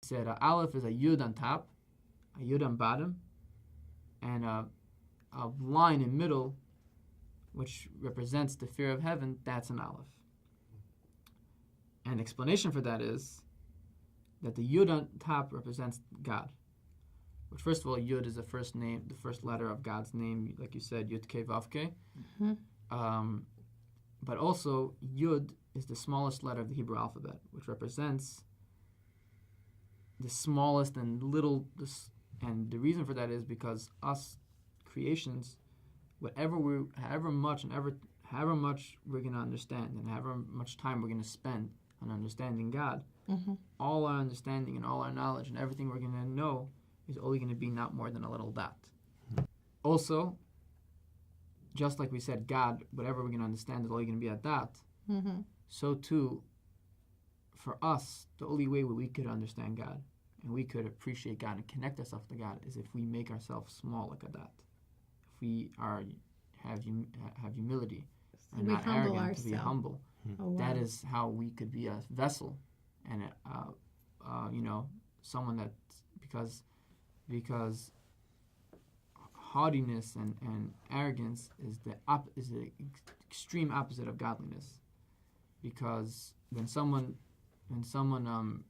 He said Aleph is a yud on top, a yud on bottom, and a line in middle, which represents the fear of heaven. That's an Aleph. And the explanation for that is that the yud on top represents God. Which, first of all, yud is the first name, the first letter of God's name, like you said, yud ke vav ke. But also, yud is the smallest letter of the Hebrew alphabet, which represents the smallest and little. And the reason for that is because us creations, however much we're going to understand, and however much time we're going to spend on understanding God, all our understanding and all our knowledge and everything we're going to know is only going to be not more than a little dot. Also, just like we said, God, whatever we're going to understand is only going to be a dot. So too, for us, the only way we could understand God and we could appreciate God and connect ourselves to God is if we make ourselves small like a dot. If we have humility and not arrogant, to be humble. Oh, wow. That is how we could be a vessel and someone that because haughtiness and arrogance is the extreme opposite of godliness. Because when someone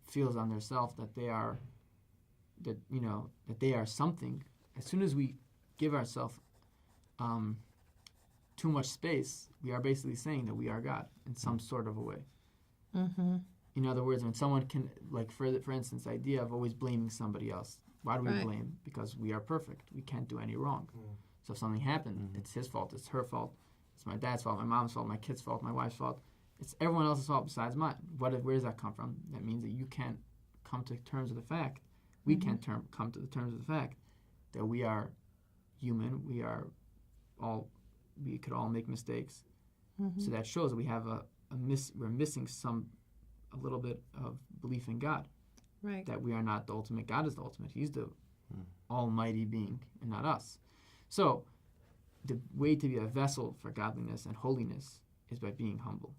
feels on themselves that they are something, as soon as we give ourselves too much space, we are basically saying that we are God in some sort of a way. In other words, when someone can, like for instance, the idea of always blaming somebody else. Why do we blame? Because we are perfect. We can't do any wrong. So if something happened, it's his fault, it's her fault, it's my dad's fault, my mom's fault, my kid's fault, my wife's fault. It's everyone else's fault besides mine. Where does that come from? That means that you can't come to terms with the fact, we can't come to the terms with the fact that we are human, we could all make mistakes. So that shows that we have we're missing a little bit of belief in God. Right. That we are not the ultimate. God is the ultimate. He's the almighty being and not us. So the way to be a vessel for godliness and holiness is by being humble.